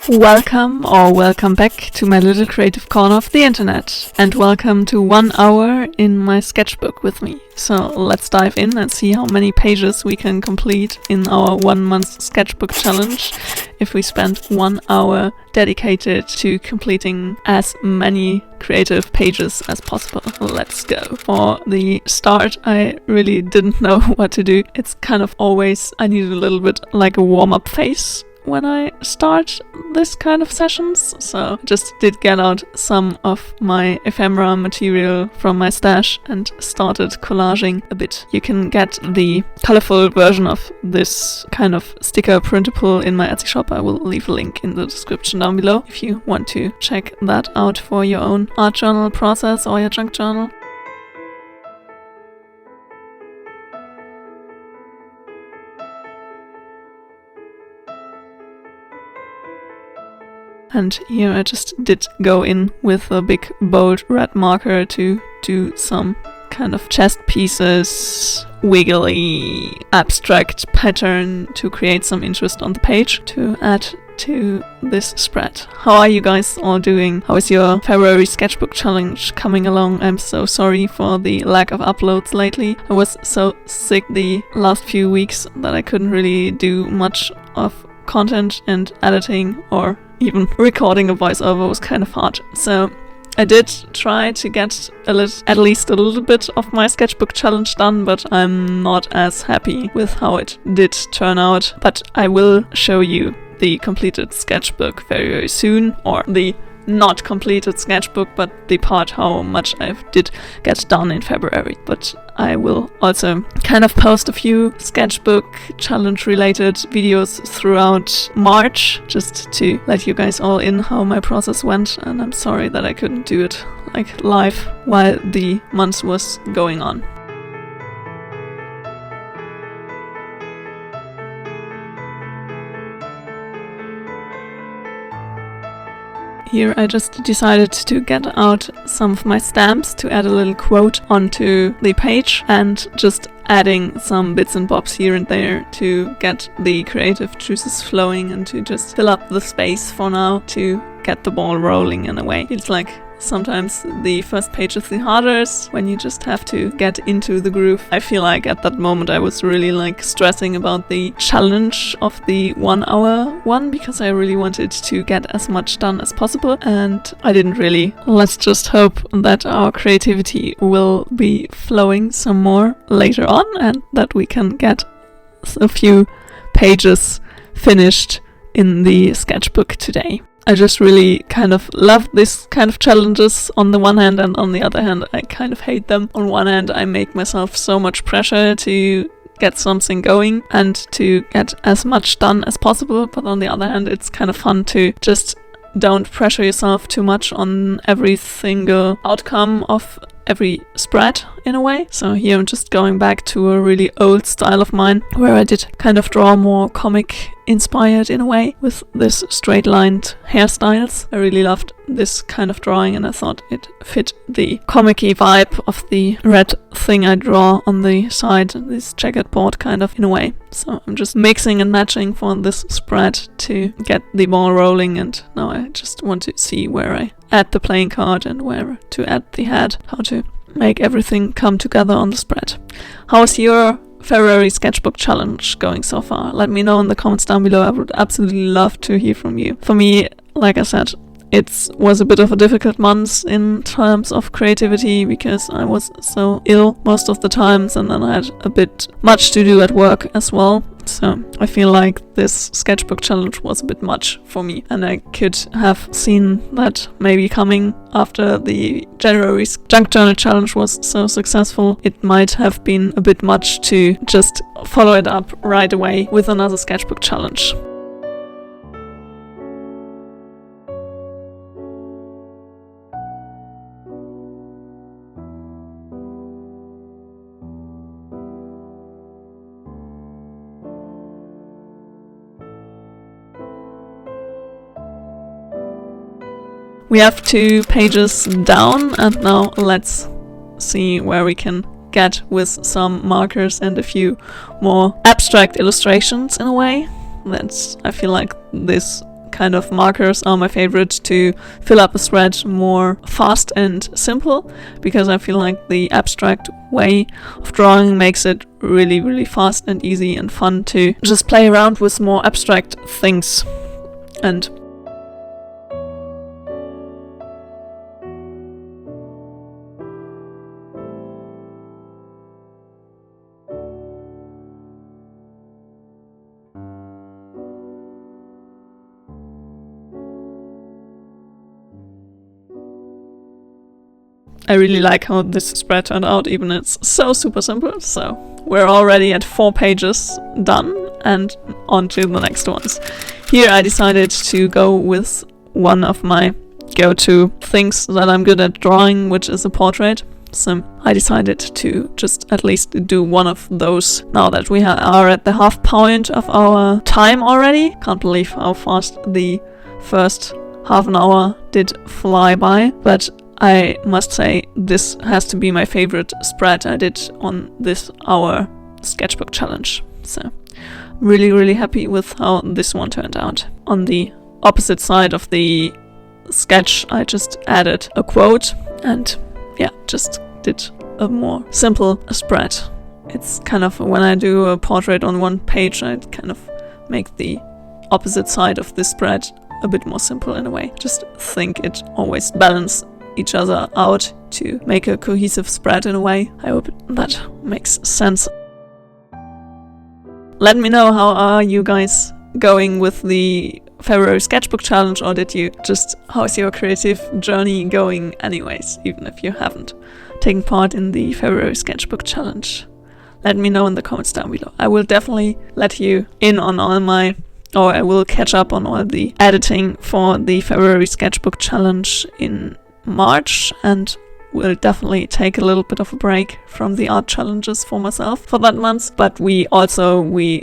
Welcome back to my little creative corner of the internet, and welcome to 1 hour in my sketchbook with me. So let's dive in and see how many pages we can complete in our 1 month sketchbook challenge if we spend 1 hour dedicated to completing as many creative pages as possible. Let's go. For the start, I really didn't know what to do. It's kind of always, I need a little bit like a warm-up phase when I start this kind of sessions, so I just did get out some of my ephemera material from my stash and started collaging a bit. You can get the colorful version of this kind of sticker printable in my Etsy shop. I will leave a link in the description down below if you want to check that out for your own art journal process or your junk journal. And here I just did go in with a big bold red marker to do some kind of chest pieces, wiggly, abstract pattern to create some interest on the page to add to this spread. How are you guys all doing? How is your February Sketchbook Challenge coming along? I'm so sorry for the lack of uploads lately. I was so sick the last few weeks that I couldn't really do much of content, and editing or even recording a voiceover was kind of hard. So I did try to get at least a little bit of my sketchbook challenge done, but I'm not as happy with how it did turn out. But I will show you the completed sketchbook very, very soon, or the not completed sketchbook, but the part how much I did get done in February. But I will also kind of post a few sketchbook challenge related videos throughout March, just to let you guys all in how my process went. And I'm sorry that I couldn't do it like live while the month was going on. Here I just decided to get out some of my stamps to add a little quote onto the page, and just adding some bits and bobs here and there to get the creative juices flowing and to just fill up the space for now to get the ball rolling in a way. It's like sometimes the first page is the hardest when you just have to get into the groove. I feel like at that moment I was really like stressing about the challenge of the 1 hour one, because I really wanted to get as much done as possible, and I didn't really. Let's just hope that our creativity will be flowing some more later on and that we can get a few pages finished in the sketchbook today. I just really kind of love this kind of challenges on the one hand, and on the other hand I kind of hate them. On one hand I make myself so much pressure to get something going and to get as much done as possible, but on the other hand it's kind of fun to just don't pressure yourself too much on every single outcome of every spread in a way. So here I'm just going back to a really old style of mine where I did kind of draw more comic inspired in a way with this straight lined hairstyles. I really loved this kind of drawing and I thought it fit the comic-y vibe of the red thing I draw on the side, this checkered board kind of in a way. So I'm just mixing and matching for this spread to get the ball rolling, and now I just want to see where I add the playing card and where to add the head, how to make everything come together on the spread. How's your February Sketchbook Challenge going so far? Let me know in the comments down below. I would absolutely love to hear from you. For me, like I said, it was a bit of a difficult month in terms of creativity because I was so ill most of the times, and then I had a bit much to do at work as well. So I feel like this sketchbook challenge was a bit much for me, and I could have seen that maybe coming after the January junk journal challenge was so successful. It might have been a bit much to just follow it up right away with another sketchbook challenge. We have 2 pages down, and now let's see where we can get with some markers and a few more abstract illustrations in a way. I feel like this kind of markers are my favorite to fill up a spread more fast and simple, because I feel like the abstract way of drawing makes it really, really fast and easy and fun to just play around with more abstract things. And I really like how this spread turned out, even it's so super simple. So we're already at 4 pages done and on to the next ones. Here I decided to go with one of my go-to things that I'm good at drawing, which is a portrait. So I decided to just at least do one of those now that we are at the half point of our time already. Can't believe how fast the first half an hour did fly by, but I must say this has to be my favorite spread I did on this hour sketchbook challenge. So really, really happy with how this one turned out. On the opposite side of the sketch, I just added a quote and yeah, just did a more simple spread. It's kind of, when I do a portrait on one page, I kind of make the opposite side of the spread a bit more simple in a way. Just think it always balances each other out to make a cohesive spread in a way. I hope that makes sense. Let me know, how are you guys going with the February Sketchbook Challenge, or how's your creative journey going anyways, even if you haven't taken part in the February Sketchbook Challenge? Let me know in the comments down below. I will definitely let you in on I will catch up on all the editing for the February Sketchbook Challenge in March, and will definitely take a little bit of a break from the art challenges for myself for that month. But we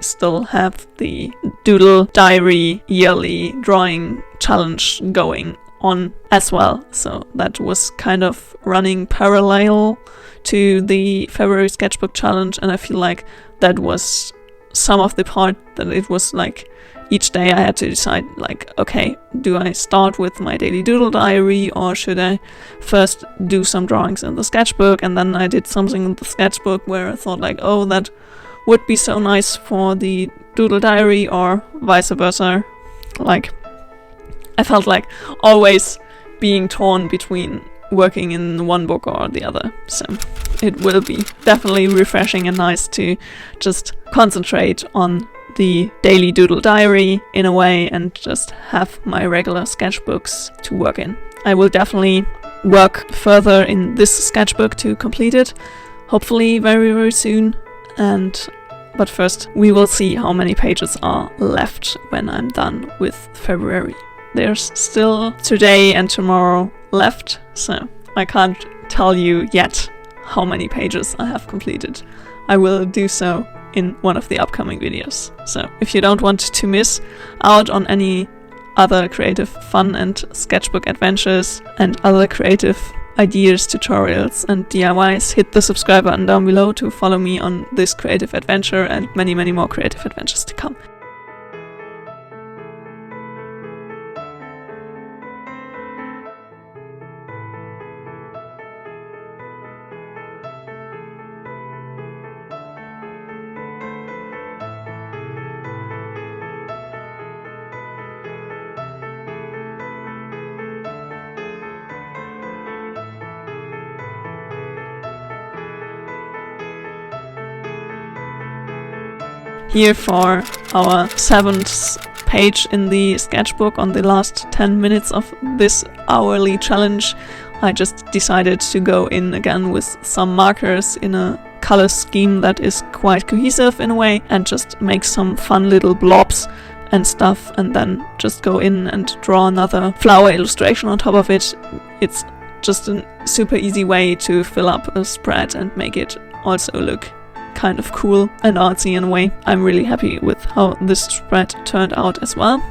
still have the Doodle Diary yearly drawing challenge going on as well. So that was kind of running parallel to the February Sketchbook Challenge, and I feel like that was some of the part that it was like each day I had to decide, like, okay, do I start with my daily doodle diary, or should I first do some drawings in the sketchbook? And then I did something in the sketchbook where I thought like, oh, that would be so nice for the doodle diary, or vice versa. Like, I felt like always being torn between working in one book or the other. So it will be definitely refreshing and nice to just concentrate on the daily doodle diary in a way and just have my regular sketchbooks to work in. I will definitely work further in this sketchbook to complete it, hopefully very, very soon. But first we will see how many pages are left when I'm done with February. There's still today and tomorrow left, so I can't tell you yet how many pages I have completed. I will do so in one of the upcoming videos. So if you don't want to miss out on any other creative fun and sketchbook adventures and other creative ideas, tutorials and DIYs, hit the subscribe button down below to follow me on this creative adventure and many, many more creative adventures to come. Here for our 7th page in the sketchbook on the last 10 minutes of this hourly challenge, I just decided to go in again with some markers in a color scheme that is quite cohesive in a way, and just make some fun little blobs and stuff, and then just go in and draw another flower illustration on top of it. It's just a super easy way to fill up a spread and make it also look kind of cool and artsy in a way. I'm really happy with how this spread turned out as well.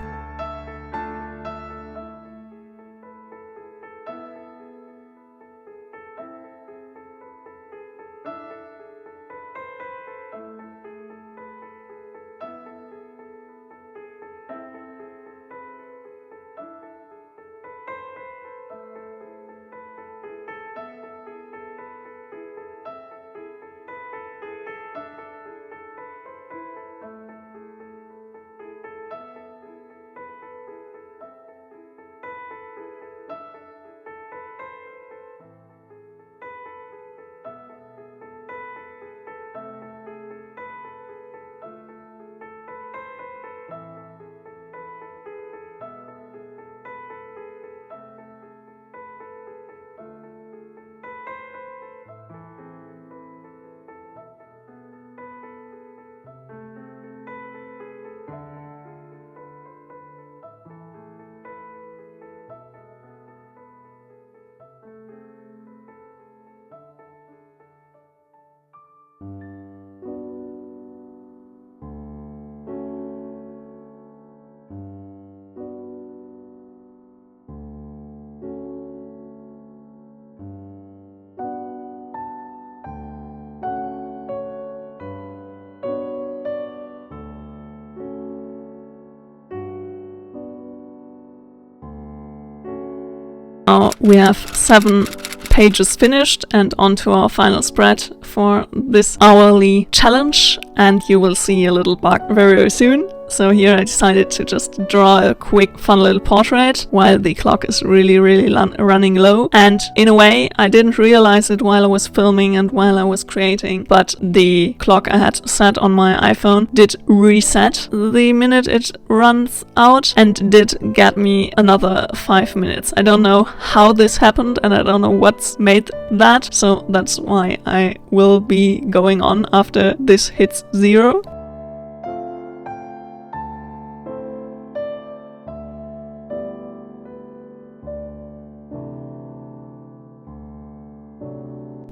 now we have 7 pages finished and onto our final spread for this hourly challenge, and you will see a little bug very soon. So here I decided to just draw a quick fun little portrait while the clock is really running low, and in a way I didn't realize it while I was filming and while I was creating, but the clock I had set on my iPhone did reset the minute it runs out and did get me another 5 minutes. I don't know how this happened and I don't know what's made that, so that's why I will be going on after this hits 0.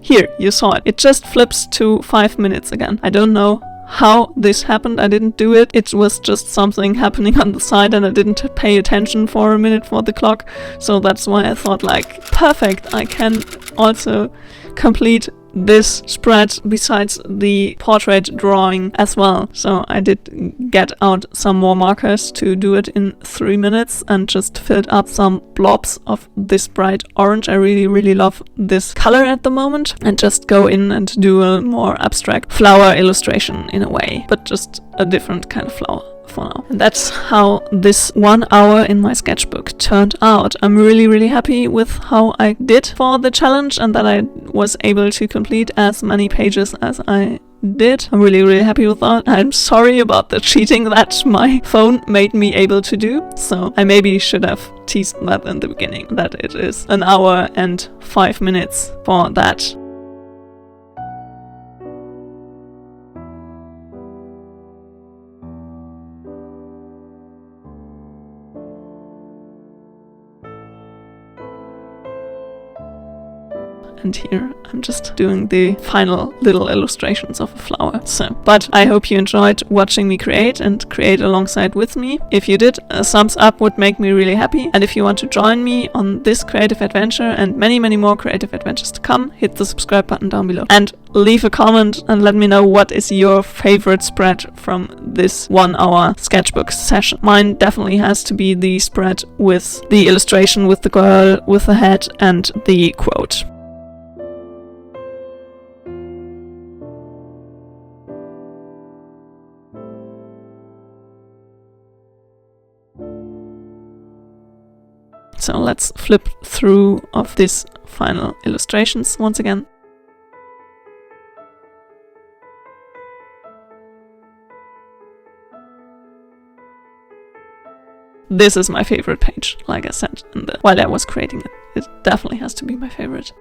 Here, you saw it. It just flips to 5 minutes again. I don't know how this happened. I didn't do it. It was just something happening on the side and I didn't pay attention for a minute for the clock. So that's why I thought, like, perfect, I can also complete this spread besides the portrait drawing as well. So I did get out some more markers to do it in 3 minutes and just filled up some blobs of this bright orange. I really love this color at the moment, and just go in and do a more abstract flower illustration in a way, but just a different kind of flower for now. And that's how this 1 hour in my sketchbook turned out. I'm really happy with how I did for the challenge and that I was able to complete as many pages as I did. I'm really happy with that. I'm sorry about the cheating that my phone made me able to do. So I maybe should have teased that in the beginning, that it is 1 hour and 5 minutes for that. And here I'm just doing the final little illustrations of a flower. So, but I hope you enjoyed watching me create and create alongside with me. If you did, a thumbs up would make me really happy. And if you want to join me on this creative adventure and many more creative adventures to come, hit the subscribe button down below. And leave a comment and let me know what is your favorite spread from this 1 hour sketchbook session. Mine definitely has to be the spread with the illustration with the girl with the head and the quote. So let's flip through of these final illustrations once again. This is my favorite page, like I said while I was creating it. It definitely has to be my favorite.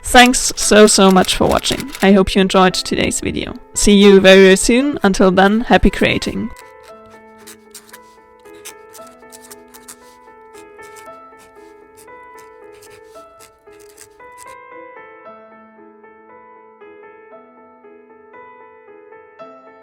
Thanks so much for watching. I hope you enjoyed today's video. See you very soon. Until then, happy creating.